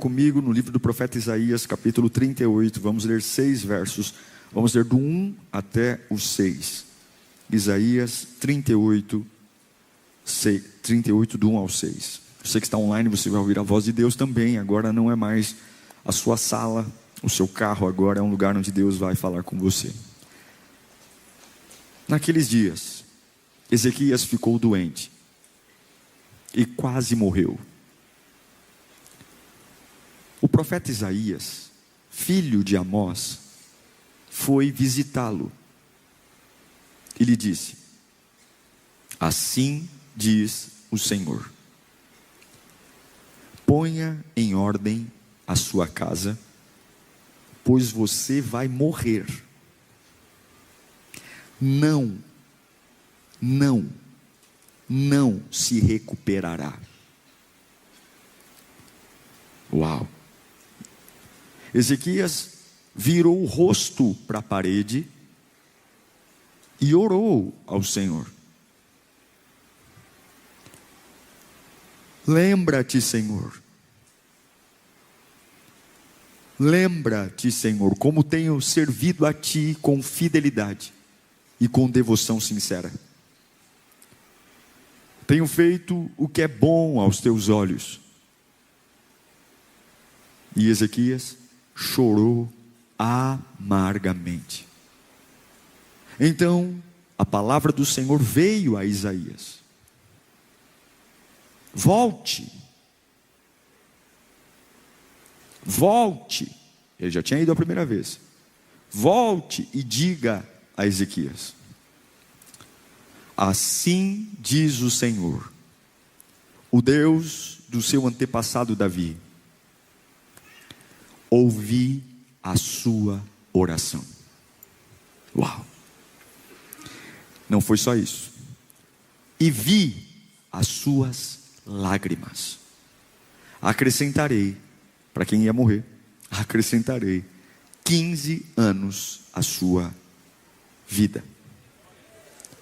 comigo no livro do profeta Isaías, capítulo 38. Vamos ler 6 versos. Vamos ler do 1 até o 6. Isaías 38, 38 do 1 ao 6. Você que está online, você vai ouvir a voz de Deus também. Agora não é mais a sua sala, o seu carro. Agora é um lugar onde Deus vai falar com você. Naqueles dias, Ezequias ficou doente e quase morreu. O profeta Isaías, filho de Amós, foi visitá-lo e lhe disse: assim diz o Senhor, ponha em ordem a sua casa, pois você vai morrer. Não se recuperará. Uau! Ezequias virou o rosto para a parede e orou ao Senhor. Lembra-te, Senhor. Lembra-te, Senhor, como tenho servido a Ti com fidelidade e com devoção sincera. Tenho feito o que é bom aos Teus olhos. E Ezequias chorou amargamente. Então a palavra do Senhor veio a Isaías: volte. Ele já tinha ido a primeira vez. Volte e diga a Ezequias: assim diz o Senhor, o Deus do seu antepassado Davi: ouvi a sua oração. Uau! Não foi só isso. E vi as suas lágrimas. Acrescentarei, para quem ia morrer, acrescentarei 15 anos à sua vida.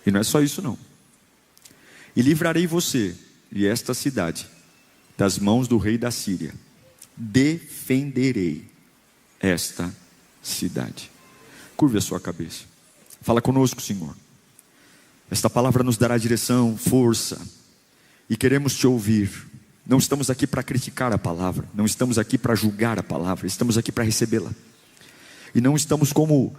E não é só isso não. E livrarei você e esta cidade das mãos do rei da Síria. Defenderei esta cidade. Curve a sua cabeça. Fala conosco, Senhor. Esta palavra nos dará direção, força, e queremos Te ouvir. Não estamos aqui para criticar a palavra, não estamos aqui para julgar a palavra, estamos aqui para recebê-la. E não estamos como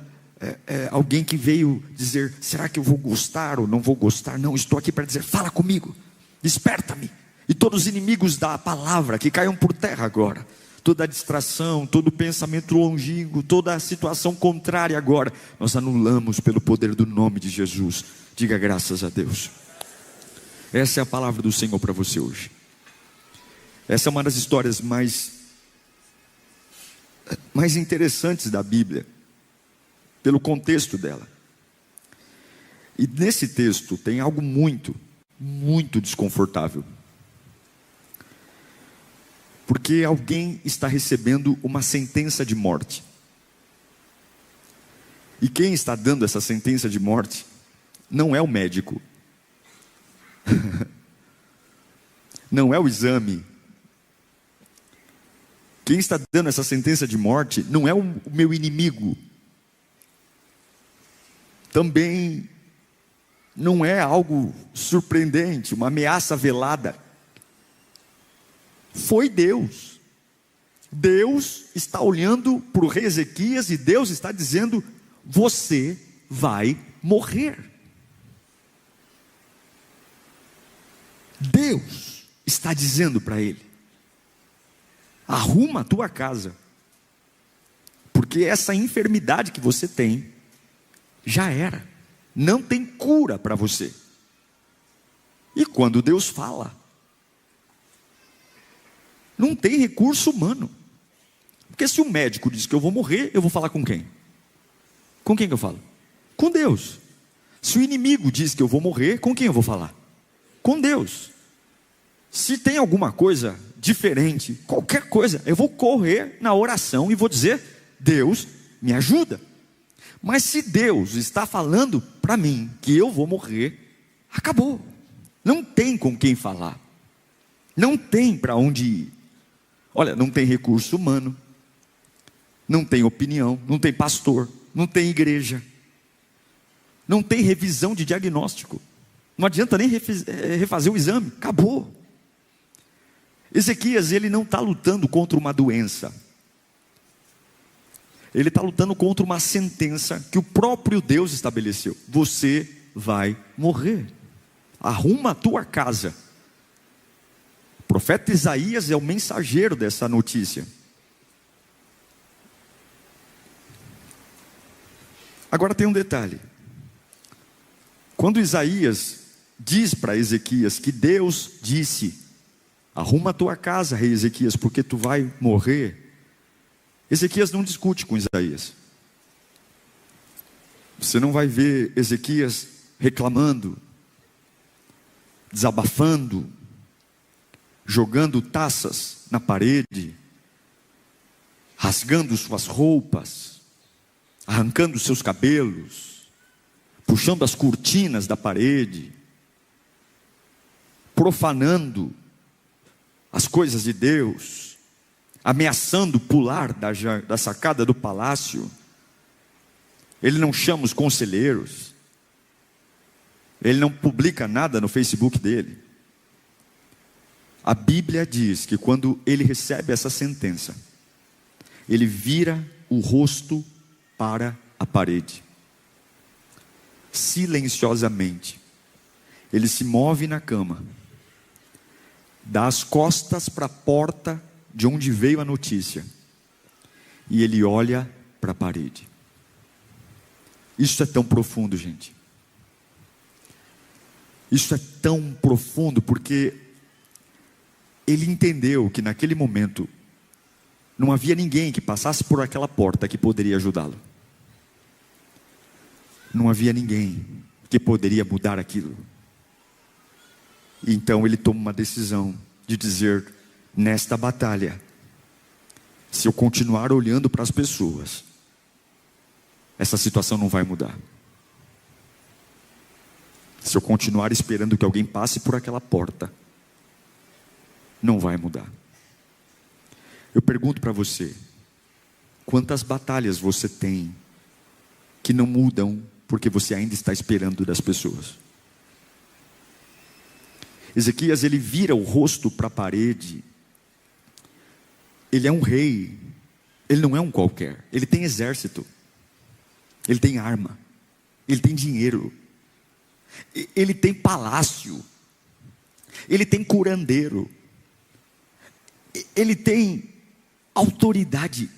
alguém que veio dizer: será que eu vou gostar ou não vou gostar? Não, estou aqui para dizer: fala comigo, desperta-me. E todos os inimigos da palavra que caiam por terra agora, toda a distração, todo o pensamento longínquo, toda a situação contrária agora, nós anulamos pelo poder do nome de Jesus. Diga graças a Deus. Essa é a palavra do Senhor para você hoje. Essa é uma das histórias mais interessantes da Bíblia, pelo contexto dela. E nesse texto tem algo muito desconfortável. Porque alguém está recebendo uma sentença de morte. E quem está dando essa sentença de morte não é o médico. Não é o exame. Quem está dando essa sentença de morte não é o meu inimigo. Também não é algo surpreendente, uma ameaça velada. Foi Deus. Deus está olhando para o rei Ezequias e Deus está dizendo: você vai morrer. Deus está dizendo para ele: arruma a tua casa, porque essa enfermidade que você tem já era, não tem cura para você. E quando Deus fala, não tem recurso humano. Porque se o médico diz que eu vou morrer, eu vou falar com quem? Com quem que eu falo? Com Deus. Se o inimigo diz que eu vou morrer, com quem eu vou falar? Com Deus. Se tem alguma coisa diferente, qualquer coisa, eu vou correr na oração e vou dizer: Deus, me ajuda. Mas se Deus está falando para mim que eu vou morrer, acabou. Não tem com quem falar. Não tem para onde ir. Olha, não tem recurso humano, não tem opinião, não tem pastor, não tem igreja, não tem revisão de diagnóstico, não adianta nem refazer o exame, acabou. Ezequias, ele não está lutando contra uma doença, ele está lutando contra uma sentença que o próprio Deus estabeleceu: você vai morrer, arruma a tua casa. O profeta Isaías é o mensageiro dessa notícia. Agora tem um detalhe: quando Isaías diz para Ezequias que Deus disse: arruma a tua casa, rei Ezequias, porque tu vai morrer, Ezequias não discute com Isaías. Você não vai ver Ezequias reclamando, desabafando, jogando taças na parede, rasgando suas roupas, arrancando seus cabelos, puxando as cortinas da parede, profanando as coisas de Deus, ameaçando pular da sacada do palácio. Ele não chama os conselheiros, ele não publica nada no Facebook dele. A Bíblia diz que quando ele recebe essa sentença, ele vira o rosto para a parede, silenciosamente. Ele se move na cama, dá as costas para a porta de onde veio a notícia, e ele olha para a parede. Isso é tão profundo, gente. Isso é tão profundo porque ele entendeu que naquele momento não havia ninguém que passasse por aquela porta que poderia ajudá-lo. Não havia ninguém que poderia mudar aquilo. Então ele toma uma decisão de dizer: nesta batalha, se eu continuar olhando para as pessoas, essa situação não vai mudar. Se eu continuar esperando que alguém passe por aquela porta, não vai mudar. Eu pergunto para você: quantas batalhas você tem que não mudam porque você ainda está esperando das pessoas? Ezequias, ele vira o rosto para a parede. Ele é um rei, ele não é um qualquer, ele tem exército, ele tem arma, ele tem dinheiro, ele tem palácio, ele tem curandeiro, ele tem autoridade.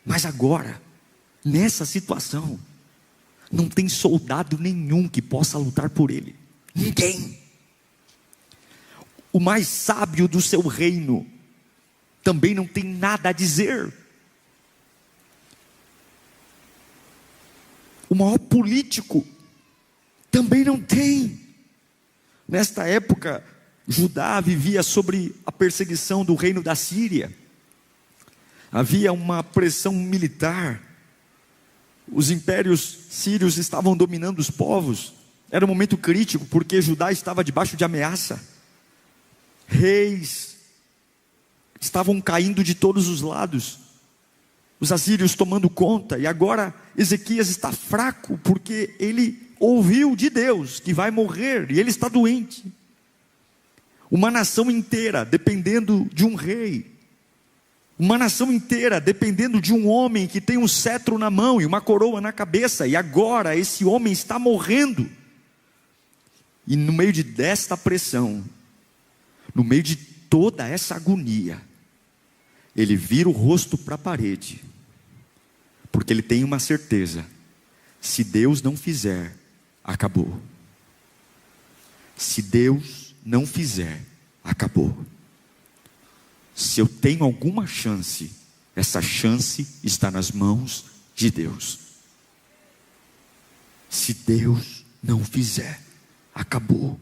Mas agora, nessa situação, não tem soldado nenhum que possa lutar por ele. Ninguém. O mais sábio do seu reino também não tem nada a dizer. O maior político também não tem. Nesta época, Judá vivia sobre a perseguição do reino da Síria. Havia uma pressão militar. Os impérios sírios estavam dominando os povos. Era um momento crítico, porque Judá estava debaixo de ameaça. Reis estavam caindo de todos os lados, os assírios tomando conta. E agora Ezequias está fraco, porque ele ouviu de Deus que vai morrer, e ele está doente. Uma nação inteira dependendo de um rei, uma nação inteira dependendo de um homem que tem um cetro na mão e uma coroa na cabeça, e agora esse homem está morrendo. E no meio desta pressão, no meio de toda essa agonia, ele vira o rosto para a parede, porque ele tem uma certeza: se Deus não fizer, acabou. Se Deus não fizer, acabou. Se eu tenho alguma chance, essa chance está nas mãos de Deus. Se Deus não fizer, acabou.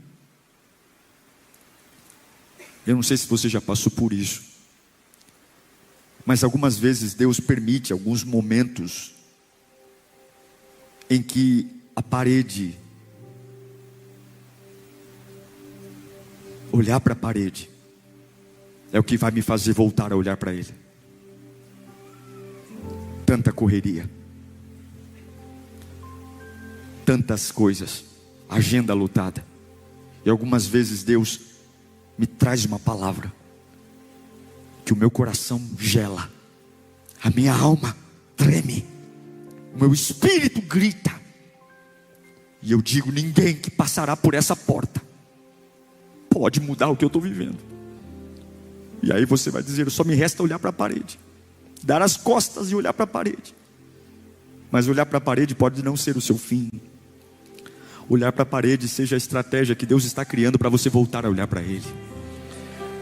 Eu não sei se você já passou por isso, mas algumas vezes Deus permite alguns momentos em que a parede, olhar para a parede é o que vai me fazer voltar a olhar para Ele. Tanta correria, tantas coisas, agenda lotada, e algumas vezes Deus me traz uma palavra que o meu coração gela, a minha alma treme, o meu espírito grita, e eu digo: ninguém que passará por essa porta pode mudar o que eu estou vivendo. E aí você vai dizer: só me resta olhar para a parede, dar as costas e olhar para a parede. Mas olhar para a parede pode não ser o seu fim. Olhar para a parede seja a estratégia que Deus está criando para você voltar a olhar para Ele.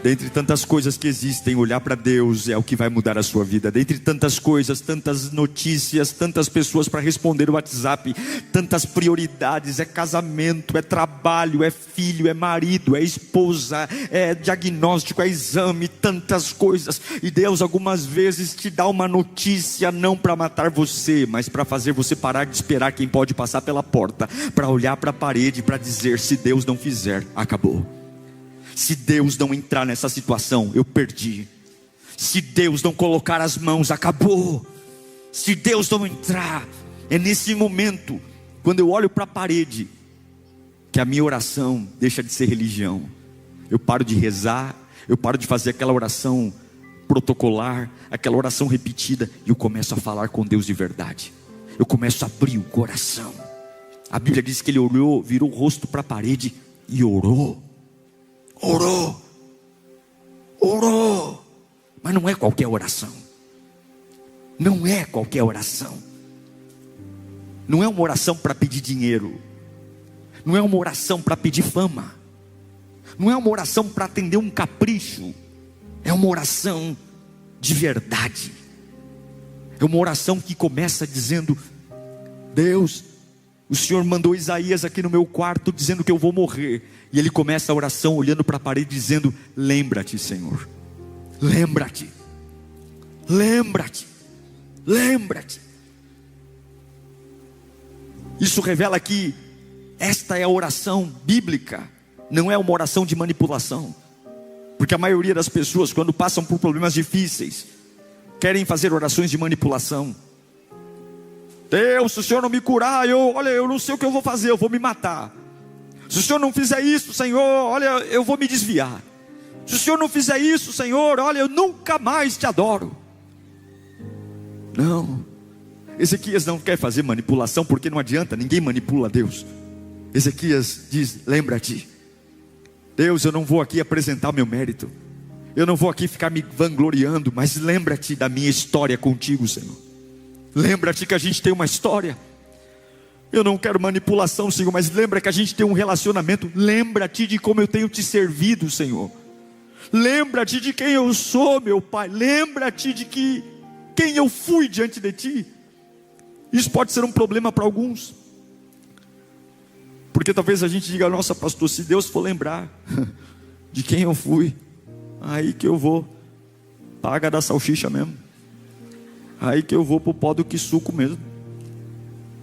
Dentre tantas coisas que existem, olhar para Deus é o que vai mudar a sua vida. Dentre tantas coisas, tantas notícias, tantas pessoas para responder o WhatsApp, tantas prioridades, é casamento, é trabalho, é filho, é marido, é esposa, é diagnóstico, é exame, tantas coisas. E Deus algumas vezes te dá uma notícia não para matar você, mas para fazer você parar de esperar quem pode passar pela porta, para olhar para a parede, para dizer: se Deus não fizer, acabou. Se Deus não entrar nessa situação, eu perdi. Se Deus não colocar as mãos, acabou. Se Deus não entrar, é nesse momento, quando eu olho para a parede, que a minha oração deixa de ser religião. Eu paro de rezar, eu paro de fazer aquela oração protocolar, aquela oração repetida, e eu começo a falar com Deus de verdade. Eu começo a abrir o coração. A Bíblia diz que ele olhou, virou o rosto para a parede e orou. Orou, mas não é qualquer oração. Não é qualquer oração. Não é uma oração para pedir dinheiro. Não é uma oração para pedir fama. Não é uma oração para atender um capricho. É uma oração de verdade. É uma oração que começa dizendo: Deus, o Senhor mandou Isaías aqui no meu quarto dizendo que eu vou morrer. E ele começa a oração olhando para a parede dizendo: lembra-te, Senhor. Lembra-te. Lembra-te. Lembra-te. Isso revela que esta é a oração bíblica. Não é uma oração de manipulação. Porque a maioria das pessoas, quando passam por problemas difíceis, querem fazer orações de manipulação. Deus, se o Senhor não me curar, eu não sei o que eu vou fazer, eu vou me matar. Se o Senhor não fizer isso, Senhor, olha, eu vou me desviar. Se o Senhor não fizer isso, Senhor, olha, eu nunca mais te adoro. Não, Ezequias não quer fazer manipulação, porque não adianta, ninguém manipula Deus. Ezequias diz: lembra-te, Deus, eu não vou aqui apresentar meu mérito, eu não vou aqui ficar me vangloriando, mas lembra-te da minha história contigo, Senhor. Lembra-te que a gente tem uma história. Eu não quero manipulação, Senhor, mas lembra que a gente tem um relacionamento. Lembra-te de como eu tenho te servido, Senhor. Lembra-te de quem eu sou, meu Pai. Lembra-te de quem eu fui diante de Ti. Isso pode ser um problema para alguns, porque talvez a gente diga: nossa, pastor, se Deus for lembrar de quem eu fui, aí que eu vou paga da salsicha mesmo, aí que eu vou para o pó do que suco mesmo.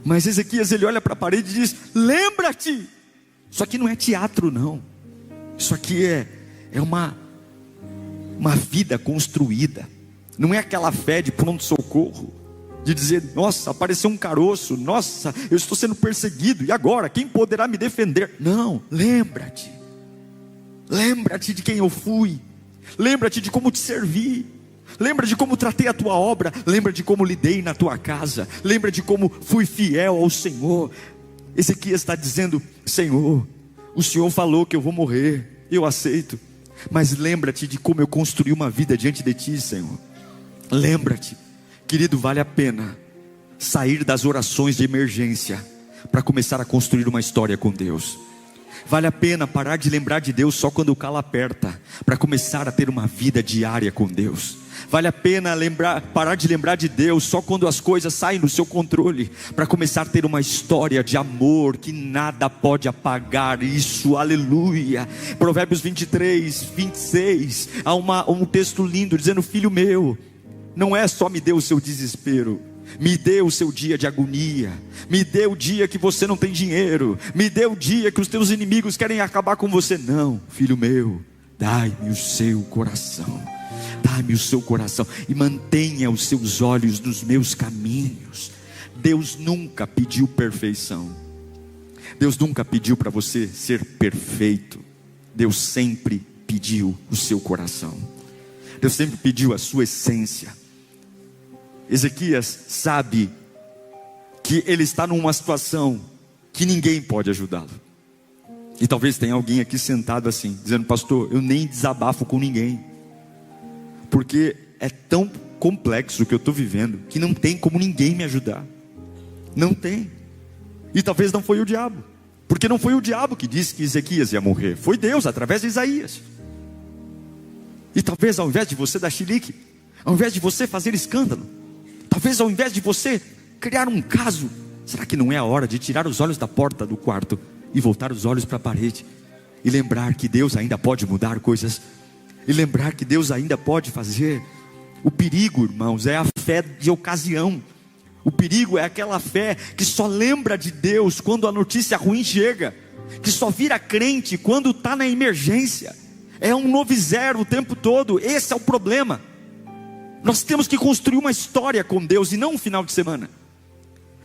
Mas Ezequias, ele olha para a parede e diz: lembra-te. Isso aqui não é teatro, não. Isso aqui é uma vida construída. Não é aquela fé de pronto-socorro, de dizer: nossa, apareceu um caroço, nossa, eu estou sendo perseguido, e agora, quem poderá me defender? Não, lembra-te. Lembra-te de quem eu fui. Lembra-te de como te servi. Lembra de como tratei a tua obra. Lembra de como lidei na tua casa. Lembra de como fui fiel ao Senhor. Ezequias está dizendo: Senhor, o Senhor falou que eu vou morrer, eu aceito, mas lembra-te de como eu construí uma vida diante de Ti, Senhor. Lembra-te, querido, vale a pena sair das orações de emergência para começar a construir uma história com Deus. Vale a pena parar de lembrar de Deus só quando o calo aperta, para começar a ter uma vida diária com Deus. Vale a pena parar de lembrar de Deus só quando as coisas saem do seu controle, para começar a ter uma história de amor que nada pode apagar isso, aleluia. Provérbios 23, 26, há um texto lindo dizendo: filho meu, não é só me dê o seu desespero, me dê o seu dia de agonia, me dê o dia que você não tem dinheiro, me dê o dia que os teus inimigos querem acabar com você. Não, filho meu, dai-me o seu coração. Dai-me o seu coração e mantenha os seus olhos nos meus caminhos. Deus nunca pediu perfeição. Deus nunca pediu para você ser perfeito. Deus sempre pediu o seu coração. Deus sempre pediu a sua essência. Ezequias sabe que ele está numa situação que ninguém pode ajudá-lo. E talvez tenha alguém aqui sentado assim, dizendo: pastor, eu nem desabafo com ninguém, porque é tão complexo o que eu estou vivendo, que não tem como ninguém me ajudar. Não tem. E talvez não foi o diabo, porque não foi o diabo que disse que Ezequias ia morrer, foi Deus através de Isaías. E talvez ao invés de você dar chilique, ao invés de você fazer escândalo, talvez ao invés de você criar um caso, será que não é a hora de tirar os olhos da porta do quarto e voltar os olhos para a parede, e lembrar que Deus ainda pode mudar coisas, e lembrar que Deus ainda pode fazer? O perigo, irmãos, é a fé de ocasião. O perigo é aquela fé que só lembra de Deus quando a notícia ruim chega, que só vira crente quando está na emergência. É um 9-0 o tempo todo. Esse é o problema. Nós temos que construir uma história com Deus e não um final de semana.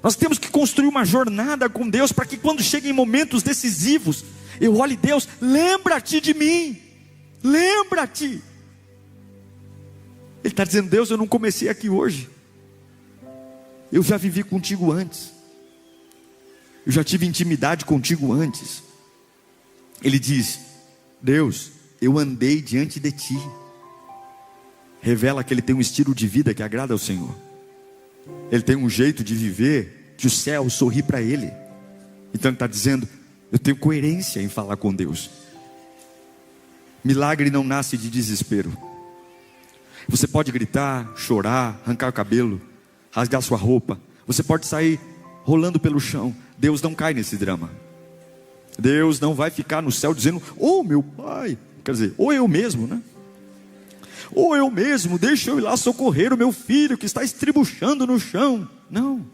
Nós temos que construir uma jornada com Deus, para que quando cheguem momentos decisivos, eu olhe: Deus, lembra-te de mim, lembra-te. Ele está dizendo: Deus, eu não comecei aqui hoje, eu já vivi contigo antes, eu já tive intimidade contigo antes. Ele diz: Deus, eu andei diante de ti. Revela que ele tem um estilo de vida que agrada ao Senhor. Ele tem um jeito de viver que o céu sorri para ele. Então ele está dizendo: eu tenho coerência em falar com Deus. Milagre não nasce de desespero. Você pode gritar, chorar, arrancar o cabelo, rasgar sua roupa, você pode sair rolando pelo chão. Deus não cai nesse drama. Deus não vai ficar no céu dizendo: oh meu pai, quer dizer, ou eu mesmo, né? Ou eu mesmo, deixa eu ir lá socorrer o meu filho que está estribuchando no chão. Não.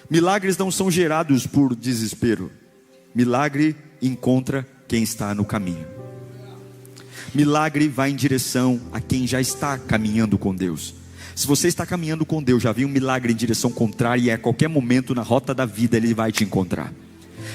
Milagres não são gerados por desespero. Milagre encontra quem está no caminho. Milagre vai em direção a quem já está caminhando com Deus. Se você está caminhando com Deus, já viu um milagre em direção contrária, e a qualquer momento na rota da vida Ele vai te encontrar.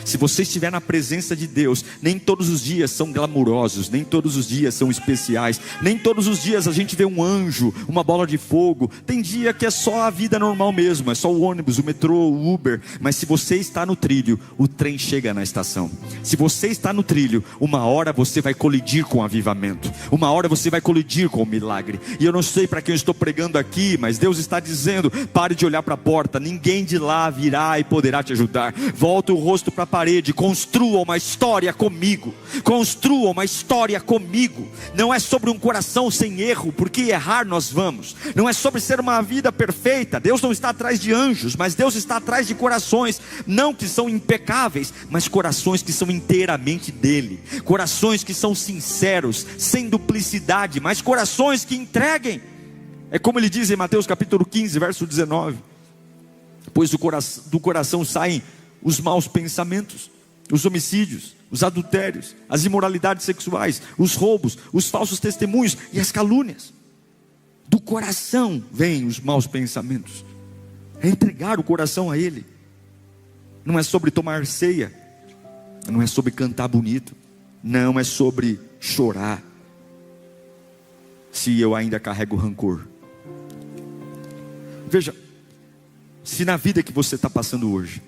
Se você estiver na presença de Deus, nem todos os dias são glamurosos, nem todos os dias são especiais, nem todos os dias a gente vê um anjo, uma bola de fogo. Tem dia que é só a vida normal mesmo, é só o ônibus, o metrô, o Uber. Mas se você está no trilho, o trem chega na estação. Se você está no trilho, uma hora você vai colidir com o avivamento, uma hora você vai colidir com o milagre. E eu não sei para quem eu estou pregando aqui, mas Deus está dizendo: pare de olhar para a porta, ninguém de lá virá e poderá te ajudar. Volta o rosto para a parede, construa uma história comigo. Construa uma história comigo. Não é sobre um coração sem erro, porque errar nós vamos. Não é sobre ser uma vida perfeita. Deus não está atrás de anjos, mas Deus está atrás de corações, não que são impecáveis, mas corações que são inteiramente dele. Corações que são sinceros, sem duplicidade, mas corações que entreguem. É como ele diz em Mateus capítulo 15, verso 19: pois do coração saem os maus pensamentos, os homicídios, os adultérios, as imoralidades sexuais, os roubos, os falsos testemunhos e as calúnias. Do coração vêm os maus pensamentos. É entregar o coração a Ele. Não é sobre tomar ceia, não é sobre cantar bonito, não é sobre chorar, se eu ainda carrego rancor. Veja, se na vida que você está passando hoje,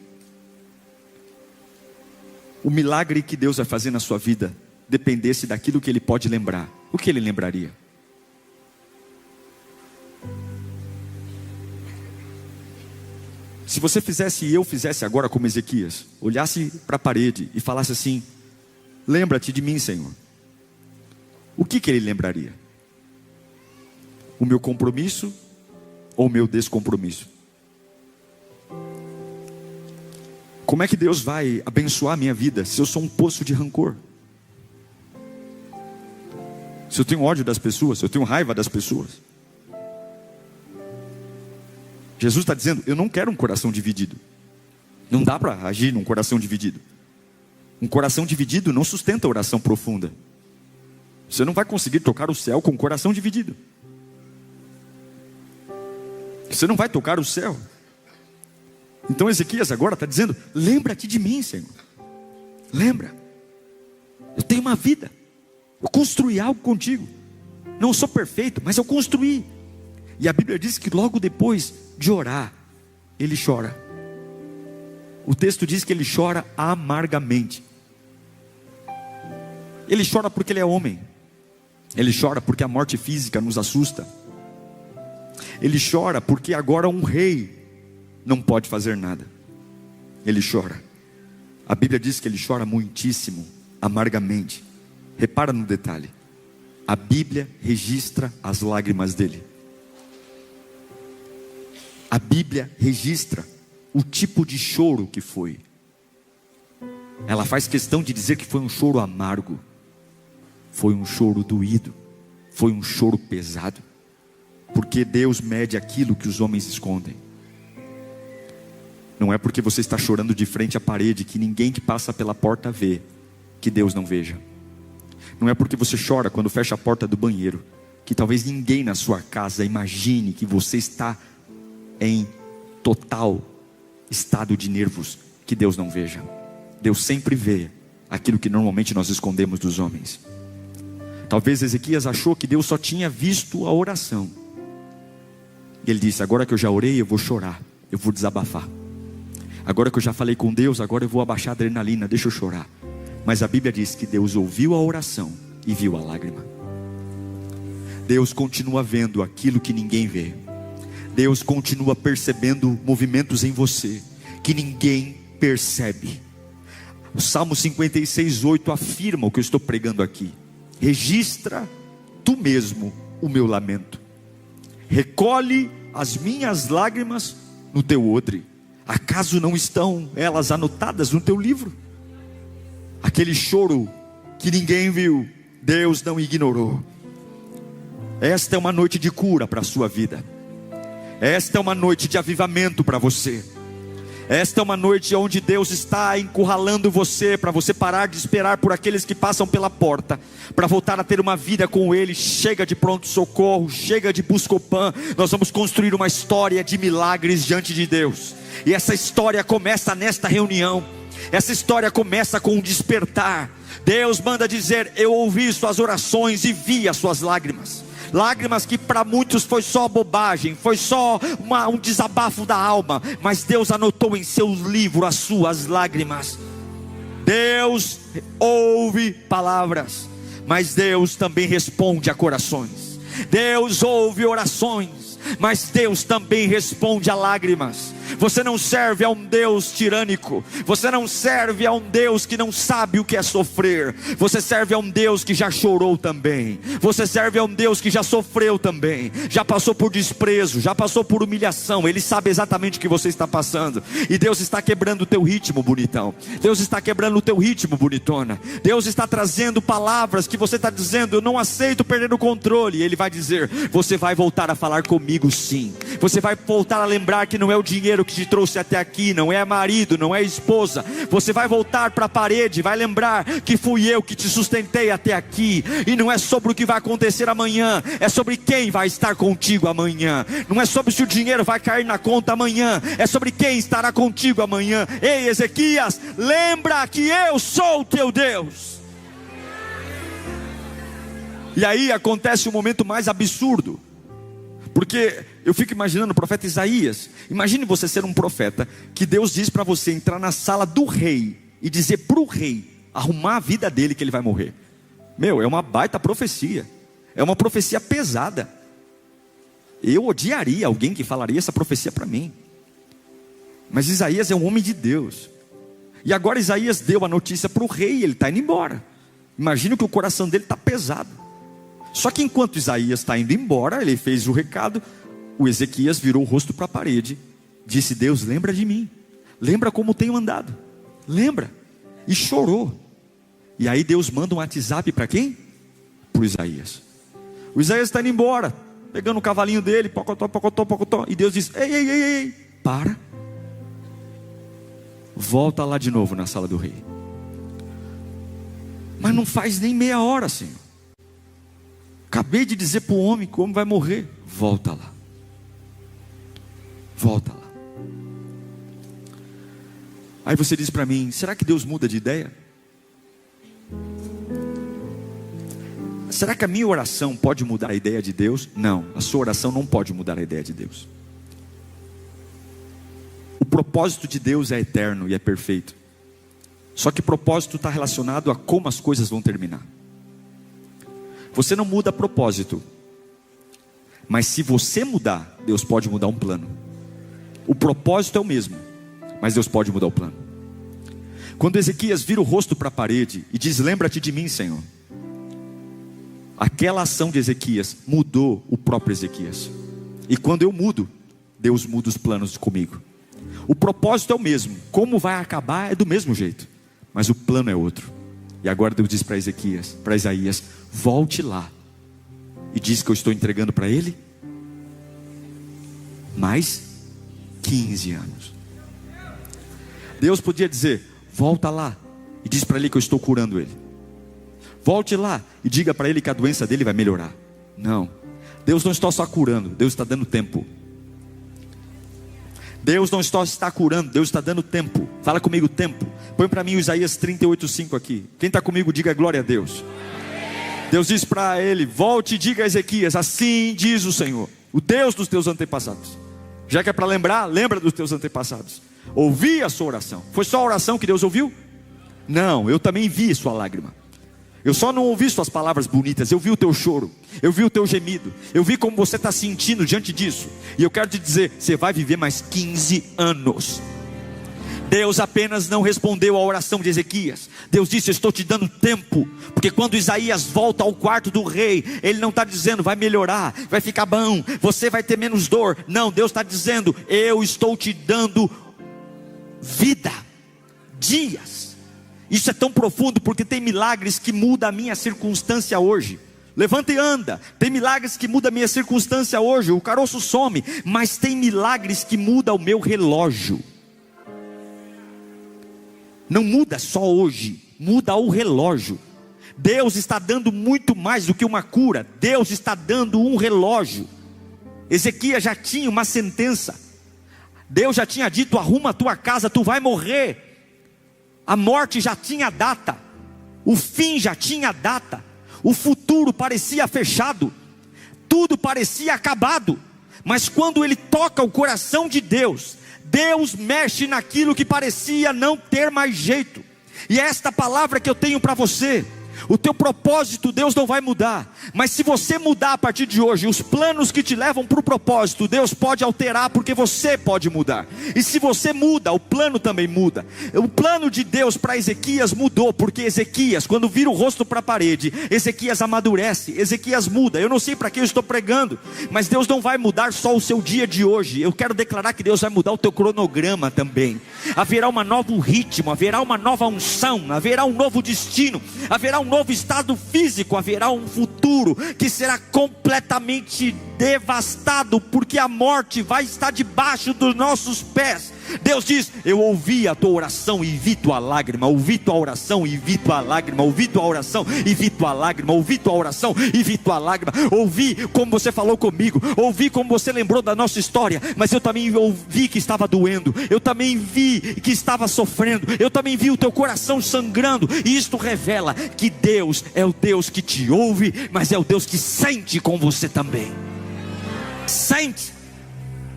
o milagre que Deus vai fazer na sua vida dependesse daquilo que Ele pode lembrar, o que Ele lembraria? Se você fizesse e eu fizesse agora como Ezequias, olhasse para a parede e falasse assim: lembra-te de mim, Senhor, o que Ele lembraria? O meu compromisso ou o meu descompromisso? Como é que Deus vai abençoar a minha vida se eu sou um poço de rancor? Se eu tenho ódio das pessoas, se eu tenho raiva das pessoas? Jesus está dizendo: eu não quero um coração dividido. Não dá para agir num coração dividido. Um coração dividido não sustenta oração profunda. Você não vai conseguir tocar o céu com o coração dividido. Você não vai tocar o céu. Então Ezequias agora está dizendo: lembra-te de mim, Senhor. Lembra, eu tenho uma vida, eu construí algo contigo. Não sou perfeito, mas eu construí. E a Bíblia diz que logo depois de orar, ele chora. O texto diz que ele chora amargamente. Ele chora porque ele é homem. Ele chora porque a morte física nos assusta. Ele chora porque agora um rei não pode fazer nada. Ele chora. A Bíblia diz que ele chora muitíssimo, amargamente. Repara no detalhe. A Bíblia registra as lágrimas dele. A Bíblia registra o tipo de choro que foi. Ela faz questão de dizer que foi um choro amargo. Foi um choro doído. Foi um choro pesado. Porque Deus mede aquilo que os homens escondem. Não é porque você está chorando de frente à parede que ninguém que passa pela porta vê, que Deus não veja. Não é porque você chora quando fecha a porta do banheiro, que talvez ninguém na sua casa imagine que você está em total estado de nervos, que Deus não veja. Deus sempre vê aquilo que normalmente nós escondemos dos homens. Talvez Ezequias achou que Deus só tinha visto a oração. E ele disse: agora que eu já orei, eu vou chorar, eu vou desabafar. Agora que eu já falei com Deus, agora eu vou abaixar a adrenalina, deixa eu chorar. Mas a Bíblia diz que Deus ouviu a oração e viu a lágrima. Deus continua vendo aquilo que ninguém vê. Deus continua percebendo movimentos em você que ninguém percebe. O Salmo 56:8 afirma o que eu estou pregando aqui: registra tu mesmo o meu lamento, recolhe as minhas lágrimas no teu odre. Acaso não estão elas anotadas no teu livro? Aquele choro que ninguém viu, Deus não ignorou. Esta é uma noite de cura para a sua vida. Esta é uma noite de avivamento para você. Esta é uma noite onde Deus está encurralando você, para você parar de esperar por aqueles que passam pela porta, para voltar a ter uma vida com Ele. Chega de pronto-socorro, chega de Buscopan. Nós vamos construir uma história de milagres diante de Deus. E essa história começa nesta reunião. Essa história começa com um despertar. Deus manda dizer: eu ouvi suas orações e vi as suas lágrimas. Lágrimas que para muitos foi só bobagem, foi só um desabafo da alma, mas Deus anotou em seu livro as suas lágrimas. Deus ouve palavras, mas Deus também responde a corações. Deus ouve orações, mas Deus também responde a lágrimas. Você não serve a um Deus tirânico. Você não serve a um Deus que não sabe o que é sofrer. Você serve a um Deus que já chorou também. Você serve a um Deus que já sofreu também. Já passou por desprezo, já passou por humilhação. Ele sabe exatamente o que você está passando. E Deus está quebrando o teu ritmo, bonitão. Deus está quebrando o teu ritmo, bonitona. Deus está trazendo palavras que você está dizendo: eu não aceito perder o controle. E Ele vai dizer: você vai voltar a falar comigo sim. Você vai voltar a lembrar que não é o dinheiro que te trouxe até aqui, não é marido, não é esposa. Você vai voltar para a parede, vai lembrar que fui eu que te sustentei até aqui. E não é sobre o que vai acontecer amanhã, é sobre quem vai estar contigo amanhã. Não é sobre se o dinheiro vai cair na conta amanhã, é sobre quem estará contigo amanhã. Ei, Ezequias, lembra que eu sou o teu Deus. E aí acontece o momento mais absurdo, porque eu fico imaginando o profeta Isaías. Imagine você ser um profeta que Deus diz para você entrar na sala do rei e dizer para o rei arrumar a vida dele, que ele vai morrer. Meu, é uma baita profecia. É uma profecia pesada. Eu odiaria alguém que falaria essa profecia para mim. Mas Isaías é um homem de Deus. E agora Isaías deu a notícia para o rei e ele está indo embora. Imagina que o coração dele está pesado. Só que enquanto Isaías está indo embora, ele fez o recado, o Ezequias virou o rosto para a parede, disse: Deus, lembra de mim, lembra como tenho andado, lembra, e chorou. E aí Deus manda um WhatsApp para quem? Para o Isaías. O Isaías está indo embora, pegando o cavalinho dele, pocotó, pocotó, pocotó, e Deus diz: ei, para, volta lá de novo na sala do rei. Mas não faz nem meia hora, Senhor. Acabei de dizer para o homem como vai morrer. Volta lá. Volta lá. Aí você diz para mim: será que Deus muda de ideia? Será que a minha oração pode mudar a ideia de Deus? Não, a sua oração não pode mudar a ideia de Deus. O propósito de Deus é eterno e é perfeito. Só que propósito está relacionado a como as coisas vão terminar. Você não muda propósito, mas se você mudar, Deus pode mudar um plano. O propósito é o mesmo, mas Deus pode mudar o plano. Quando Ezequias vira o rosto para a parede e diz: lembra-te de mim, Senhor, aquela ação de Ezequias mudou o próprio Ezequias. E quando eu mudo, Deus muda os planos comigo. O propósito é o mesmo, como vai acabar é do mesmo jeito, mas o plano é outro. E agora Deus diz para Ezequias, para Isaías: volte lá e diz que eu estou entregando para ele mais 15 anos. Deus podia dizer: volta lá e diz para ele que eu estou curando ele. Volte lá e diga para ele que a doença dele vai melhorar. Não, Deus não está só curando, Deus está dando tempo. Deus não está curando, Deus está dando tempo. Fala comigo, tempo. Põe para mim o Isaías 38:5 aqui. Quem está comigo, diga glória a Deus. Deus diz para ele: volte e diga a Ezequias: assim diz o Senhor, o Deus dos teus antepassados. Já que é para lembrar, lembra dos teus antepassados. Ouvi a sua oração. Foi só a oração que Deus ouviu? Não, eu também vi sua lágrima. Eu só não ouvi suas palavras bonitas, eu vi o teu choro, eu vi o teu gemido, eu vi como você está sentindo diante disso. E eu quero te dizer, você vai viver mais 15 anos. Deus apenas não respondeu à oração de Ezequias. Deus disse: eu estou te dando tempo. Porque quando Isaías volta ao quarto do rei, ele não está dizendo: vai melhorar, vai ficar bom, você vai ter menos dor. Não, Deus está dizendo: eu estou te dando vida, dias. Isso é tão profundo, porque tem milagres que mudam a minha circunstância hoje. Levanta e anda. Tem milagres que mudam a minha circunstância hoje. O caroço some, mas tem milagres que mudam o meu relógio. Não muda só hoje, muda o relógio. Deus está dando muito mais do que uma cura. Deus está dando um relógio. Ezequias já tinha uma sentença. Deus já tinha dito: arruma a tua casa, tu vai morrer. A morte já tinha data, o fim já tinha data, o futuro parecia fechado, tudo parecia acabado. Mas quando ele toca o coração de Deus, Deus mexe naquilo que parecia não ter mais jeito. E é esta palavra que eu tenho para você. O teu propósito Deus não vai mudar, mas se você mudar a partir de hoje, os planos que te levam para o propósito, Deus pode alterar, porque você pode mudar. E se você muda, o plano também muda. O plano de Deus para Ezequias mudou, porque Ezequias, quando vira o rosto para a parede, Ezequias amadurece, Ezequias muda. Eu não sei para quem eu estou pregando, mas Deus não vai mudar só o seu dia de hoje. Eu quero declarar que Deus vai mudar o teu cronograma também. Haverá um novo ritmo, haverá uma nova unção, haverá um novo destino, haverá um novo estado físico, haverá um futuro que será completamente devastado, porque a morte vai estar debaixo dos nossos pés. Deus diz: eu ouvi a tua oração e vi tua lágrima, ouvi tua oração e vi tua lágrima, ouvi tua oração e vi tua lágrima, ouvi tua oração e vi tua lágrima, ouvi como você falou comigo, ouvi como você lembrou da nossa história, mas eu também ouvi que estava doendo, eu também vi que estava sofrendo, eu também vi o teu coração sangrando. E isto revela que Deus é o Deus que te ouve, mas é o Deus que sente com você também. Sente.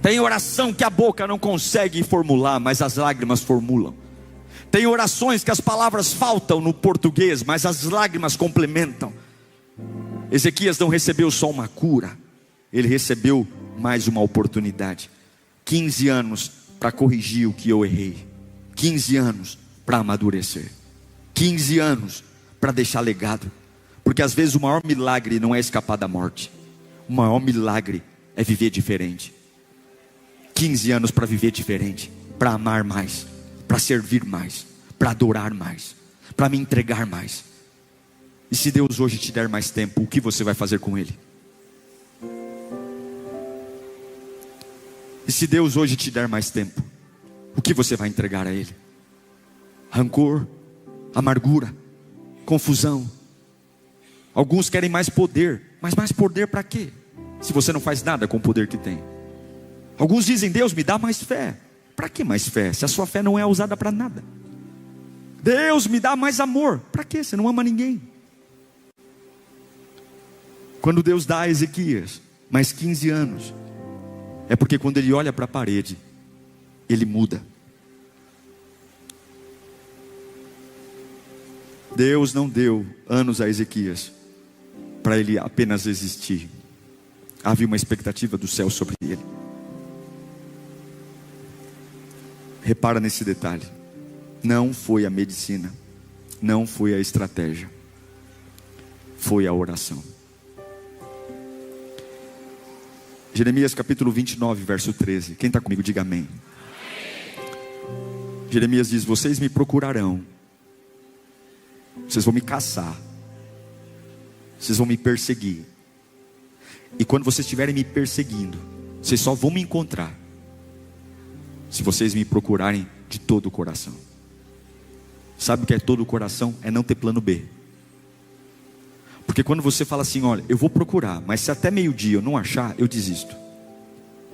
Tem oração que a boca não consegue formular, mas as lágrimas formulam. Tem orações que as palavras faltam no português, mas as lágrimas complementam. Ezequias não recebeu só uma cura, ele recebeu mais uma oportunidade. 15 anos para corrigir o que eu errei, 15 anos para amadurecer, 15 anos para deixar legado. Porque às vezes o maior milagre não é escapar da morte, o maior milagre é viver diferente. 15 anos para viver diferente, para amar mais, para servir mais, para adorar mais, para me entregar mais. E se Deus hoje te der mais tempo, o que você vai fazer com Ele? E se Deus hoje te der mais tempo, o que você vai entregar a Ele? Rancor, amargura, confusão, Alguns querem mais poder, mas mais poder para quê? Se você não faz nada com o poder que tem. Alguns dizem: Deus, me dá mais fé. Para que mais fé, se a sua fé não é usada para nada? Deus, me dá mais amor. Para quê? Você não ama ninguém. Quando Deus dá a Ezequias mais 15 anos, é porque quando ele olha para a parede, ele muda. Deus não deu anos a Ezequias para ele apenas existir. Havia uma expectativa do céu sobre ele. Repara nesse detalhe. Não foi a medicina, não foi a estratégia, foi a oração. Jeremias capítulo 29, verso 13. Quem está comigo, diga amém. Jeremias diz: vocês me procurarão, vocês vão me caçar, vocês vão me perseguir. E quando vocês estiverem me perseguindo, vocês só vão me encontrar se vocês me procurarem de todo o coração. Sabe o que é todo o coração? É não ter plano B. Porque quando você fala assim: olha, eu vou procurar, mas se até meio-dia eu não achar, eu desisto.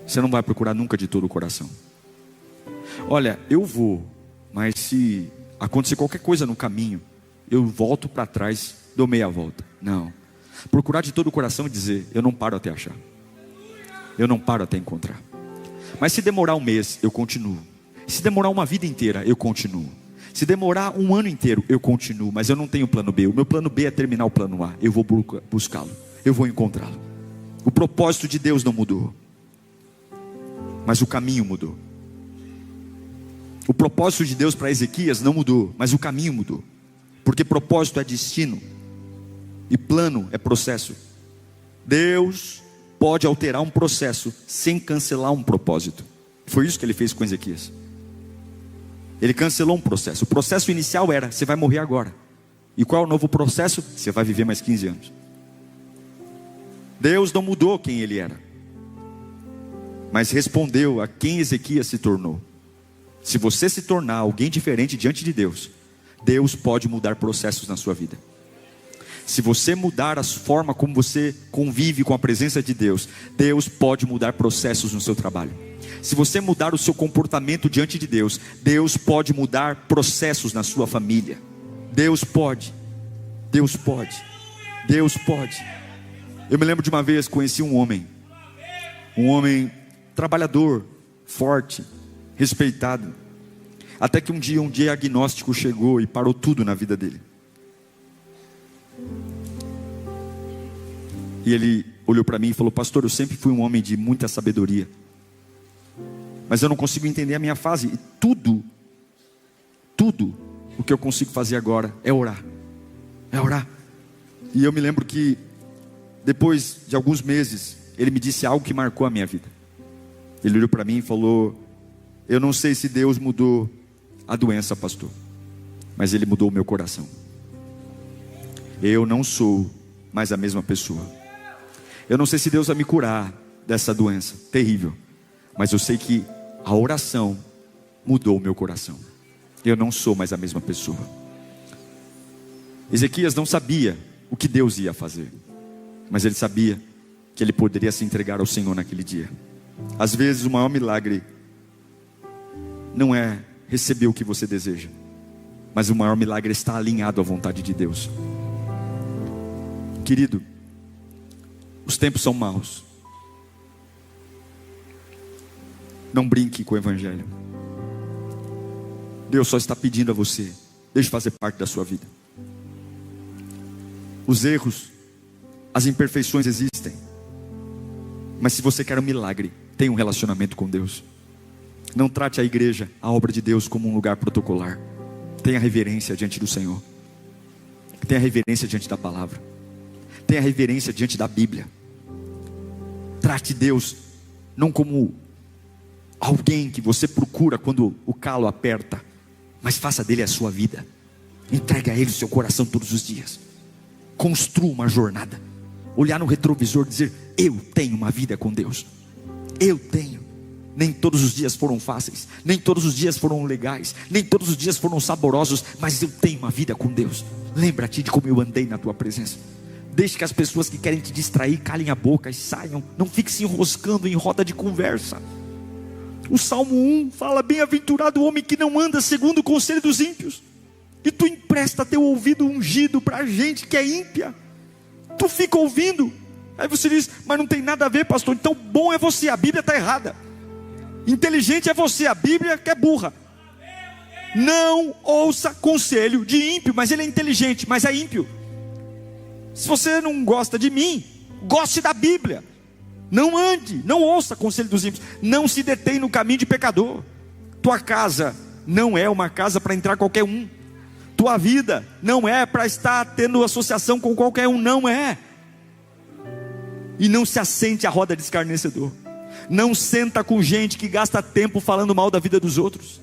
Você não vai procurar nunca de todo o coração. Olha, eu vou, mas se acontecer qualquer coisa no caminho, eu volto para trás, dou meia volta. Não. Procurar de todo o coração e dizer: eu não paro até achar, eu não paro até encontrar. Mas se demorar um mês, eu continuo. Se demorar uma vida inteira, eu continuo. Se demorar um ano inteiro, eu continuo. Mas eu não tenho plano B. O meu plano B é terminar o plano A. Eu vou buscá-lo, eu vou encontrá-lo. O propósito de Deus não mudou, mas o caminho mudou. O propósito de Deus para Ezequias não mudou, mas o caminho mudou. Porque propósito é destino e plano é processo. Deus pode alterar um processo sem cancelar um propósito. Foi isso que ele fez com Ezequias. Ele cancelou um processo. O processo inicial era: você vai morrer agora. E qual é o novo processo? Você vai viver mais 15 anos. Deus não mudou quem ele era, mas respondeu a quem Ezequias se tornou. Se você se tornar alguém diferente diante de Deus, Deus pode mudar processos na sua vida. Se você mudar a forma como você convive com a presença de Deus, Deus pode mudar processos no seu trabalho. Se você mudar o seu comportamento diante de Deus, Deus pode mudar processos na sua família. Deus pode. Deus pode. Deus pode. Eu me lembro de uma vez, conheci um homem trabalhador, forte, respeitado. Até que um diagnóstico chegou e parou tudo na vida dele. E ele olhou para mim e falou: pastor, eu sempre fui um homem de muita sabedoria, mas eu não consigo entender a minha fase. E tudo o que eu consigo fazer agora é orar. É orar. E eu me lembro que depois de alguns meses, ele me disse algo que marcou a minha vida. Ele olhou para mim e falou: eu não sei se Deus mudou a doença, pastor, mas Ele mudou o meu coração. Eu não sou mais a mesma pessoa. Eu não sei se Deus vai me curar dessa doença terrível, mas eu sei que a oração mudou o meu coração. Eu não sou mais a mesma pessoa. Ezequias não sabia o que Deus ia fazer, mas ele sabia que ele poderia se entregar ao Senhor naquele dia. Às vezes o maior milagre não é receber o que você deseja, mas o maior milagre está alinhado à vontade de Deus. Querido, os tempos são maus. Não brinque com o Evangelho. Deus só está pedindo a você: deixe fazer parte da sua vida. Os erros, as imperfeições existem, mas se você quer um milagre, tenha um relacionamento com Deus. Não trate a igreja, a obra de Deus, como um lugar protocolar. Tenha reverência diante do Senhor. Tenha reverência diante da palavra. Tenha reverência diante da Bíblia. Trate Deus não como alguém que você procura quando o calo aperta, mas faça dele a sua vida. Entregue a ele o seu coração todos os dias. Construa uma jornada. Olhar no retrovisor e dizer: eu tenho uma vida com Deus. Eu tenho. Nem todos os dias foram fáceis, nem todos os dias foram legais, nem todos os dias foram saborosos, mas eu tenho uma vida com Deus. Lembra-te de como eu andei na tua presença. Deixe que as pessoas que querem te distrair calem a boca e saiam. Não fique se enroscando em roda de conversa. O Salmo 1 fala: bem-aventurado o homem que não anda segundo o conselho dos ímpios. E tu empresta teu ouvido ungido para gente que é ímpia. Tu fica ouvindo. Aí você diz: mas não tem nada a ver, pastor. Então bom é você, a Bíblia está errada. Inteligente é você, a Bíblia que é burra. Não ouça conselho de ímpio. Mas ele é inteligente, mas é ímpio. Se você não gosta de mim, goste da Bíblia. Não ande, não ouça conselho dos ímpios. Não se detém no caminho de pecador. Tua casa não é uma casa para entrar qualquer um. Tua vida não é para estar tendo associação com qualquer um. Não é. E não se assente à roda de escarnecedor. Não senta com gente que gasta tempo falando mal da vida dos outros.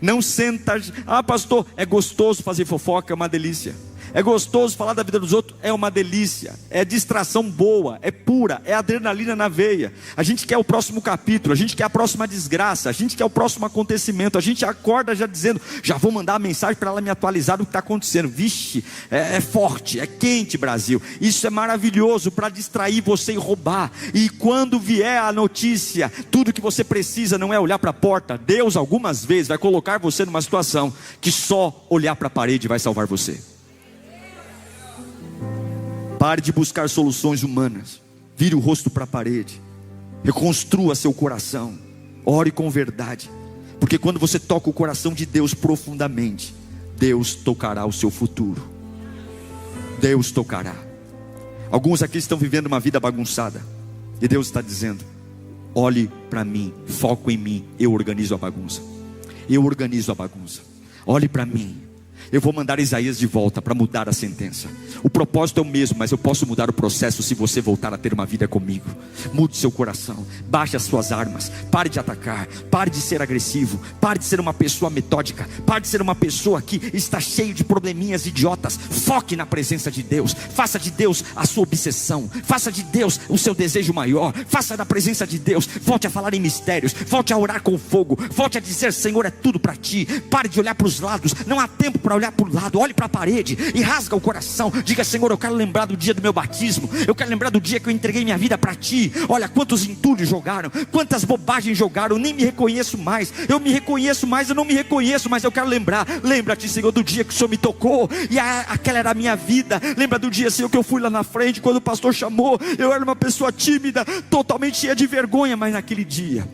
Não senta: ah, pastor, é gostoso fazer fofoca, é uma delícia. É gostoso falar da vida dos outros, é uma delícia. É distração boa, é pura, é adrenalina na veia. A gente quer o próximo capítulo, a gente quer a próxima desgraça, a gente quer o próximo acontecimento. A gente acorda já dizendo: já vou mandar a mensagem para ela me atualizar do que está acontecendo. Vixe, é forte, é quente, Brasil. Isso é maravilhoso para distrair você e roubar. E quando vier a notícia, tudo que você precisa não é olhar para a porta. Deus algumas vezes vai colocar você numa situação que só olhar para a parede vai salvar você. Pare de buscar soluções humanas. Vire o rosto para a parede. Reconstrua seu coração. Ore com verdade. Porque quando você toca o coração de Deus profundamente, Deus tocará o seu futuro. Deus tocará. Alguns aqui estão vivendo uma vida bagunçada. E Deus está dizendo: olhe para mim, foco em mim. Eu organizo a bagunça. Eu organizo a bagunça. Olhe para mim. Eu vou mandar Isaías de volta para mudar a sentença. O propósito é o mesmo, mas eu posso mudar o processo se você voltar a ter uma vida comigo. Mude seu coração, baixe as suas armas. Pare de atacar, pare de ser agressivo. Pare de ser uma pessoa metódica. Pare de ser uma pessoa que está cheio de probleminhas idiotas. Foque na presença de Deus. Faça de Deus a sua obsessão. Faça de Deus o seu desejo maior. Faça da presença de Deus. Volte a falar em mistérios. Volte a orar com fogo. Volte a dizer: Senhor, é tudo para ti. Pare de olhar para os lados. Não há tempo para olhar para o lado. Olhe para a parede e rasga o coração. Diga: Senhor, eu quero lembrar do dia do meu batismo. Eu quero lembrar do dia que eu entreguei minha vida para ti. Olha quantos entulhos jogaram, quantas bobagens jogaram. Eu nem me reconheço mais. Eu me reconheço mais, eu não me reconheço, mas eu quero lembrar. Lembra-te, Senhor, do dia que o Senhor me tocou e aquela era a minha vida. Lembra do dia, Senhor, que eu fui lá na frente quando o pastor chamou. Eu era uma pessoa tímida, totalmente cheia de vergonha, mas naquele dia,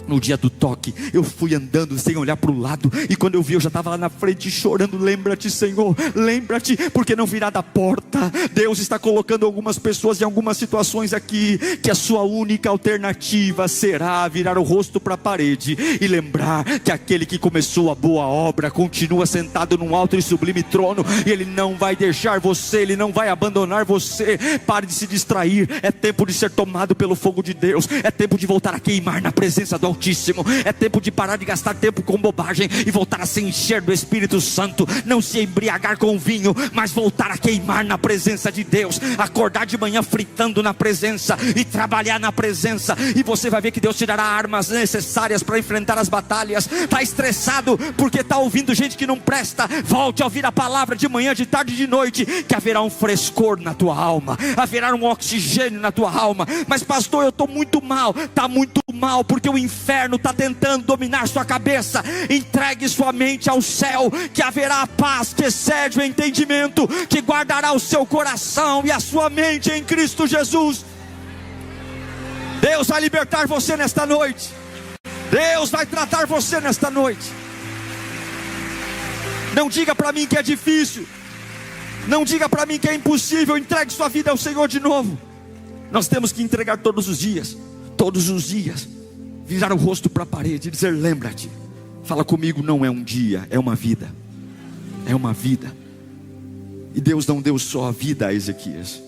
no dia do toque, eu fui andando sem olhar para o lado. E quando eu vi, eu já estava lá na frente chorando. Lembra-te, Senhor, lembra-te, porque não virá da porta. Deus está colocando algumas pessoas em algumas situações aqui, que a sua única alternativa será virar o rosto para a parede e lembrar que aquele que começou a boa obra continua sentado num alto e sublime trono, e Ele não vai deixar você, Ele não vai abandonar você. Pare de se distrair. É tempo de ser tomado pelo fogo de Deus. É tempo de voltar a queimar na presença do Altíssimo. É tempo de parar de gastar tempo com bobagem e voltar a se encher do Espírito Santo. Não se embriagar com vinho, mas voltar a queimar na presença de Deus. Acordar de manhã fritando na presença e trabalhar na presença, e você vai ver que Deus te dará armas necessárias para enfrentar as batalhas. Está estressado porque está ouvindo gente que não presta? Volte a ouvir a palavra de manhã, de tarde e de noite, que haverá um frescor na tua alma, haverá um oxigênio na tua alma. Mas pastor, eu estou muito mal. Está muito mal porque o inferno está tentando dominar sua cabeça. Entregue sua mente ao céu, que haverá a paz que excede o entendimento, que guardará o seu coração e a sua mente em Cristo Jesus. Deus vai libertar você nesta noite. Deus vai tratar você nesta noite. Não diga para mim que é difícil. Não diga para mim que é impossível. Entregue sua vida ao Senhor de novo. Nós temos que entregar todos os dias. Todos os dias. Virar o rosto para a parede e dizer: lembra-te. Fala comigo: não é um dia, é uma vida. É uma vida. E Deus não deu só a vida a Ezequias.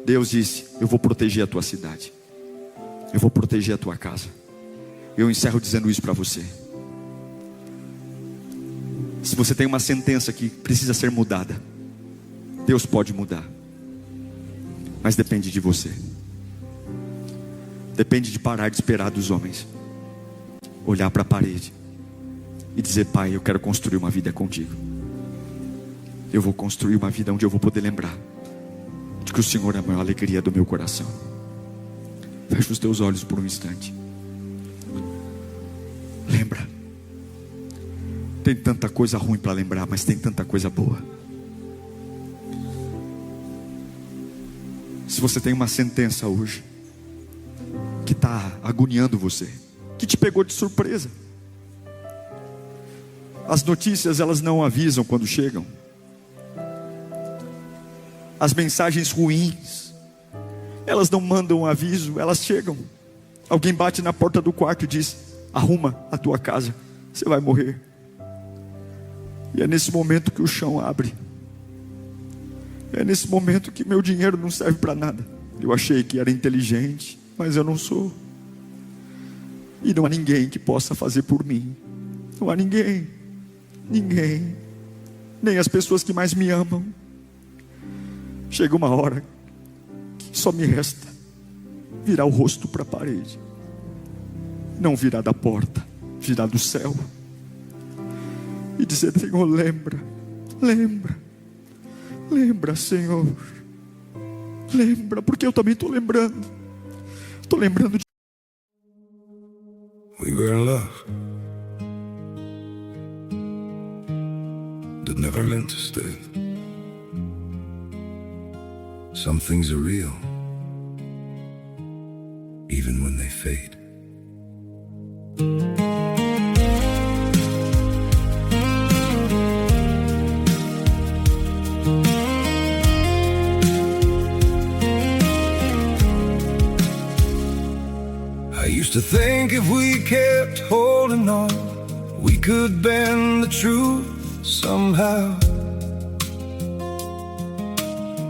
Deus disse: eu vou proteger a tua cidade. Eu vou proteger a tua casa. Eu encerro dizendo isso para você. Se você tem uma sentença que precisa ser mudada, Deus pode mudar, mas depende de você. Depende de parar de esperar dos homens, olhar para a parede e dizer: Pai, eu quero construir uma vida contigo. Eu vou construir uma vida onde eu vou poder lembrar de que o Senhor é a maior alegria do meu coração. Fecha os teus olhos por um instante. Lembra. Tem tanta coisa ruim para lembrar, mas tem tanta coisa boa. Se você tem uma sentença hoje que está agoniando você, que te pegou de surpresa, as notícias, elas não avisam quando chegam. As mensagens ruins, elas não mandam aviso, elas chegam. Alguém bate na porta do quarto e diz: arruma a tua casa, você vai morrer. E é nesse momento que o chão abre. É nesse momento que meu dinheiro não serve para nada. Eu achei que era inteligente, mas eu não sou. E não há ninguém que possa fazer por mim. Não há ninguém. Ninguém. Nem as pessoas que mais me amam. Chega uma hora que só me resta virar o rosto para a parede. Não virar da porta, virar do céu. E dizer: Senhor, lembra. Lembra. Lembra, Senhor. Lembra, porque eu também estou lembrando. Estou lembrando de... We were in love that never meant to stay. Some things are real, even when they fade. I used to think if we kept holding on, we could bend the truth somehow.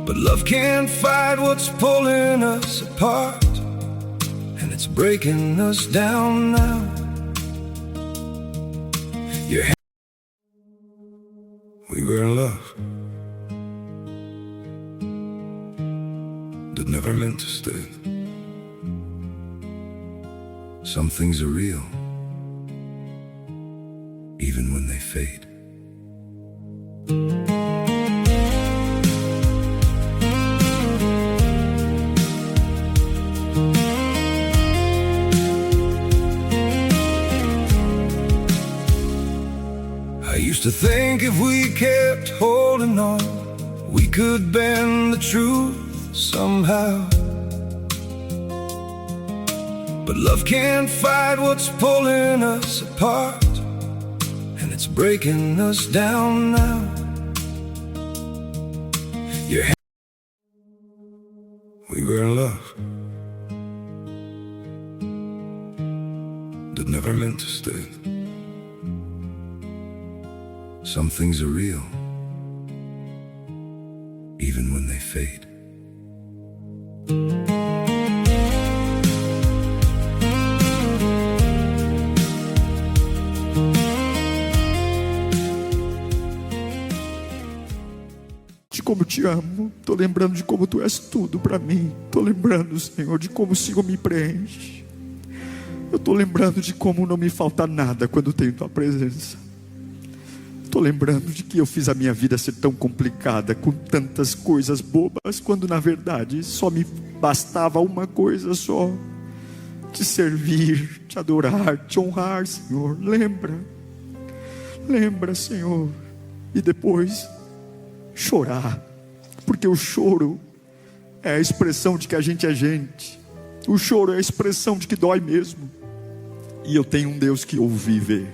But love can't fight what's pulling us apart, and it's breaking us down now. We were in love that never meant to stay. Some things are real, even when they fade. I used to think if we kept holding on, we could bend the truth somehow. But love can't fight what's pulling us apart, and it's breaking us down now. We were in love that never meant to stay. Some things are real, even when they fade. De como eu te amo, estou lembrando de como tu és tudo para mim. Estou lembrando, Senhor, de como o Senhor me preenche. Eu estou lembrando de como não me falta nada quando tenho tua presença. Estou lembrando de que eu fiz a minha vida ser tão complicada, com tantas coisas bobas, quando na verdade só me bastava uma coisa só: te servir, te adorar, te honrar, Senhor. Lembra, Senhor. E depois chorar, porque o choro é a expressão de que a gente é gente. O choro é a expressão de que dói mesmo. E eu tenho um Deus que ouvi ver.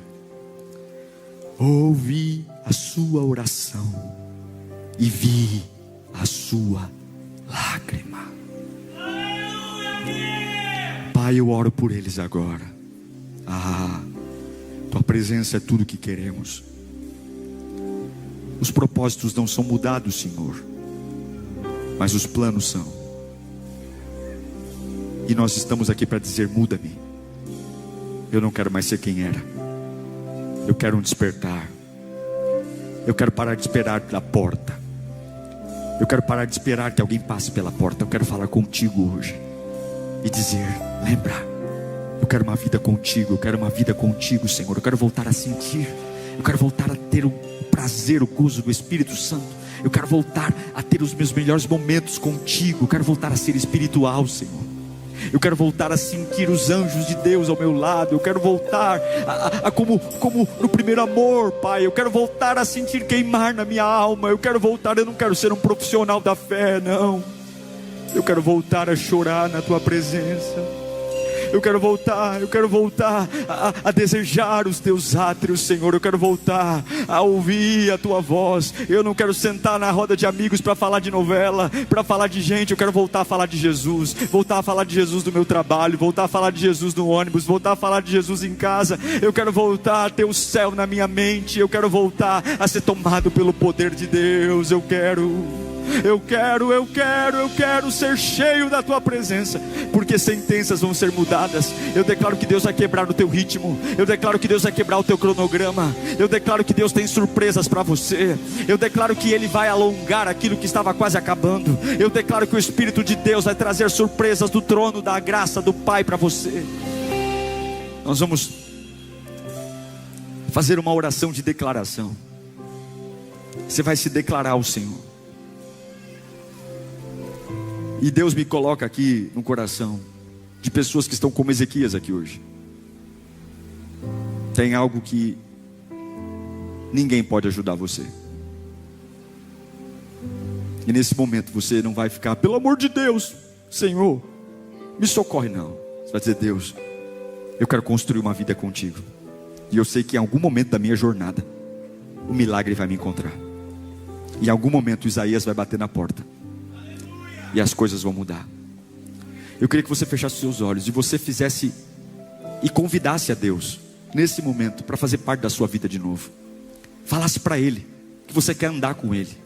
Ouvi a sua oração e vi a sua lágrima. Pai, eu oro por eles agora. Tua presença é tudo que queremos. Os propósitos não são mudados, Senhor, mas os planos são. E nós estamos aqui para dizer: muda-me. Eu não quero mais ser quem era. Eu quero um despertar. Eu quero parar de esperar da porta. Eu quero parar de esperar que alguém passe pela porta. Eu quero falar contigo hoje e dizer: lembra, eu quero uma vida contigo. Eu quero uma vida contigo, Senhor. Eu quero voltar a sentir. Eu quero voltar a ter o prazer, o gozo do Espírito Santo. Eu quero voltar a ter os meus melhores momentos contigo. Eu quero voltar a ser espiritual, Senhor. Eu quero voltar a sentir os anjos de Deus ao meu lado. Eu quero voltar como no primeiro amor, Pai. Eu quero voltar a sentir queimar na minha alma. Eu quero voltar, eu não quero ser um profissional da fé, não. Eu quero voltar a chorar na Tua presença. Eu quero voltar a desejar os Teus átrios, Senhor. Eu quero voltar a ouvir a Tua voz. Eu não quero sentar na roda de amigos para falar de novela, para falar de gente. Eu quero voltar a falar de Jesus, voltar a falar de Jesus no meu trabalho, voltar a falar de Jesus no ônibus, voltar a falar de Jesus em casa. Eu quero voltar a ter o céu na minha mente. Eu quero voltar a ser tomado pelo poder de Deus. Eu quero ser cheio da Tua presença, porque sentenças vão ser mudadas. Eu declaro que Deus vai quebrar o teu ritmo. Eu declaro que Deus vai quebrar o teu cronograma. Eu declaro que Deus tem surpresas para você. Eu declaro que Ele vai alongar aquilo que estava quase acabando. Eu declaro que o Espírito de Deus vai trazer surpresas do trono da graça do Pai para você. Nós vamos fazer uma oração de declaração. Você vai se declarar ao Senhor. E Deus me coloca aqui no coração de pessoas que estão como Ezequias aqui hoje. Tem algo que ninguém pode ajudar você. E nesse momento você não vai ficar, pelo amor de Deus, Senhor, me socorre, não. Você vai dizer: Deus, eu quero construir uma vida contigo. E eu sei que em algum momento da minha jornada o milagre vai me encontrar. Em algum momento Isaías vai bater na porta e as coisas vão mudar. Eu queria que você fechasse os seus olhos e você fizesse e convidasse a Deus nesse momento para fazer parte da sua vida de novo. Falasse para Ele que você quer andar com Ele.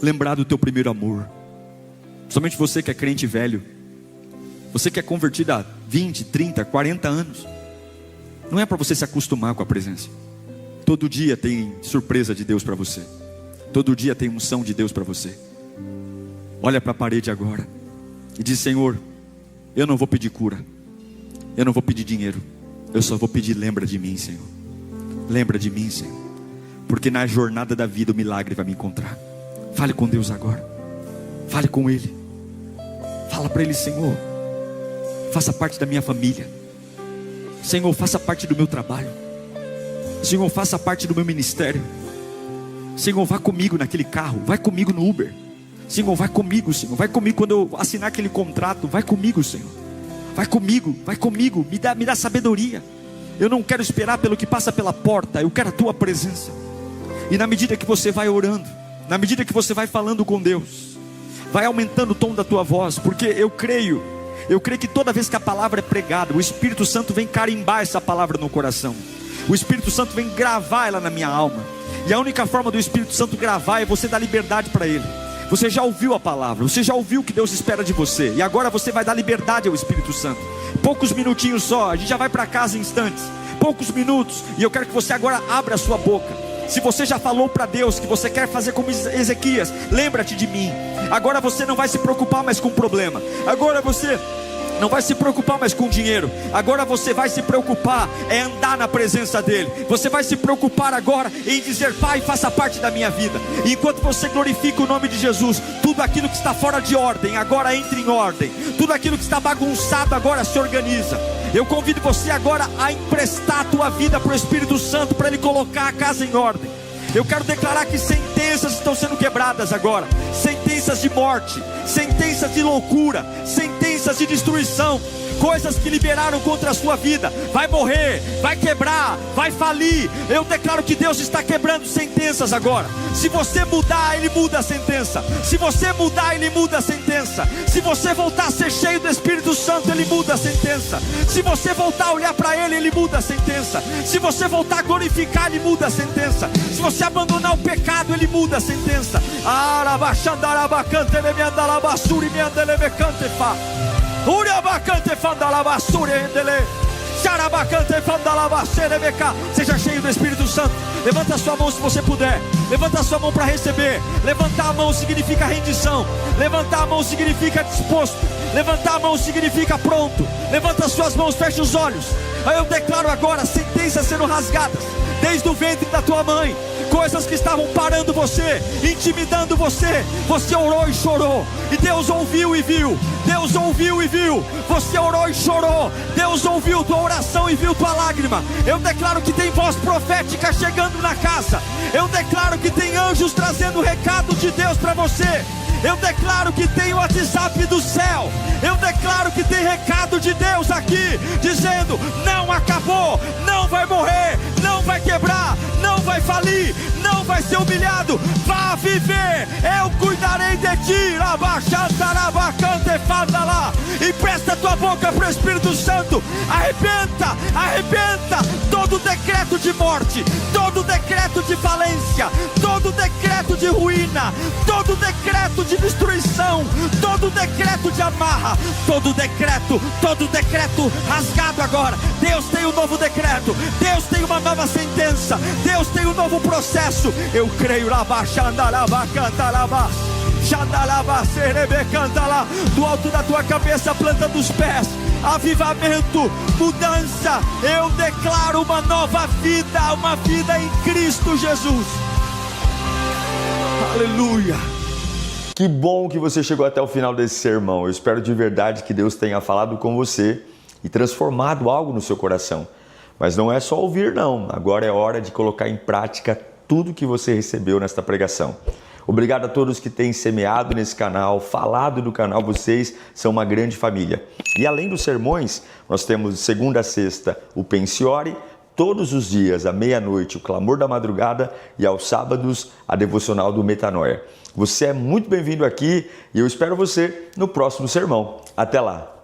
Lembrar do teu primeiro amor. Somente você que é crente velho, você que é convertido há 20, 30, 40 anos, não é para você se acostumar com a presença. Todo dia tem surpresa de Deus para você. Todo dia tem unção de Deus para você. Olha para a parede agora e diz: Senhor, eu não vou pedir cura, eu não vou pedir dinheiro, eu só vou pedir: lembra de mim, Senhor. Lembra de mim, Senhor, porque na jornada da vida o milagre vai me encontrar. Fale com Deus agora. Fale com Ele. Fala para Ele: Senhor, faça parte da minha família. Senhor, faça parte do meu trabalho. Senhor, faça parte do meu ministério. Senhor, vá comigo naquele carro, vai comigo no Uber. Senhor, vai comigo, Senhor. Vai comigo quando eu assinar aquele contrato. Vai comigo, Senhor. Vai comigo, vai comigo. Me dá sabedoria. Eu não quero esperar pelo que passa pela porta. Eu quero a Tua presença. E na medida que você vai orando, na medida que você vai falando com Deus, vai aumentando o tom da tua voz. Porque eu creio que toda vez que a palavra é pregada, o Espírito Santo vem carimbar essa palavra no coração. O Espírito Santo vem gravar ela na minha alma. E a única forma do Espírito Santo gravar é você dar liberdade para Ele. Você já ouviu a palavra, você já ouviu o que Deus espera de você, e agora você vai dar liberdade ao Espírito Santo. Poucos minutinhos só, a gente já vai para casa em instantes. Poucos minutos, e eu quero que você agora abra a sua boca. Se você já falou para Deus que você quer fazer como Ezequias, lembra-te de mim. Agora você não vai se preocupar mais com o problema. Agora você não vai se preocupar mais com dinheiro. Agora você vai se preocupar é andar na presença dEle. Você vai se preocupar agora em dizer: Pai, faça parte da minha vida. E enquanto você glorifica o nome de Jesus, tudo aquilo que está fora de ordem agora entra em ordem. Tudo aquilo que está bagunçado agora se organiza. Eu convido você agora a emprestar a tua vida para o Espírito Santo, para Ele colocar a casa em ordem. Eu quero declarar que sentenças estão sendo quebradas agora. Sentenças de morte, sentenças de loucura, sentenças de destruição. Coisas que liberaram contra a sua vida, vai morrer, vai quebrar, vai falir. Eu declaro que Deus está quebrando sentenças agora. Se você mudar, Ele muda a sentença. Se você mudar, Ele muda a sentença. Se você voltar a ser cheio do Espírito Santo, Ele muda a sentença. Se você voltar a olhar para Ele, Ele muda a sentença. Se você voltar a glorificar, Ele muda a sentença. Se você abandonar o pecado, Ele muda a sentença. Seja cheio do Espírito Santo. Levanta a sua mão se você puder. Levanta a sua mão para receber. Levantar a mão significa rendição. Levantar a mão significa disposto. Levantar a mão significa pronto. Levanta as suas mãos, fecha os olhos. Aí eu declaro agora sentenças sendo rasgadas desde o ventre da tua mãe. coisas que estavam parando você, intimidando você. Você orou e chorou, e Deus ouviu e viu. Deus ouviu e viu. Você orou e chorou, Deus ouviu tua oração e viu tua lágrima. Eu declaro que tem voz profética chegando na casa. Eu declaro que tem anjos trazendo o recado de Deus para você. Eu declaro que tem o WhatsApp do céu. Eu declaro que tem recado de Deus aqui, dizendo: não acabou, não vai morrer, não vai quebrar, não vai falir, não vai ser humilhado, vá viver, eu cuidarei de ti. E presta a tua boca para o Espírito Santo. Arrebenta, arrebenta todo decreto de morte, todo decreto de falência, todo decreto de ruína, todo decreto de destruição, todo decreto de amarra, todo decreto rasgado agora. Deus tem um novo decreto, Deus tem uma nova sentença, Deus tem um novo processo. Eu creio. Do alto da tua cabeça, planta dos pés, avivamento, mudança. Eu declaro uma nova vida, uma vida em Cristo Jesus. Aleluia. Que bom que você chegou até o final desse sermão. Eu espero de verdade que Deus tenha falado com você e transformado algo no seu coração. Mas não é só ouvir não, agora é hora de colocar em prática tudo que você recebeu nesta pregação. Obrigado a todos que têm semeado nesse canal, falado do canal, vocês são uma grande família. E além dos sermões, nós temos de segunda a sexta o Pensiore, todos os dias à meia-noite o Clamor da Madrugada e aos sábados a Devocional do Metanoia. Você é muito bem-vindo aqui e eu espero você no próximo sermão. Até lá!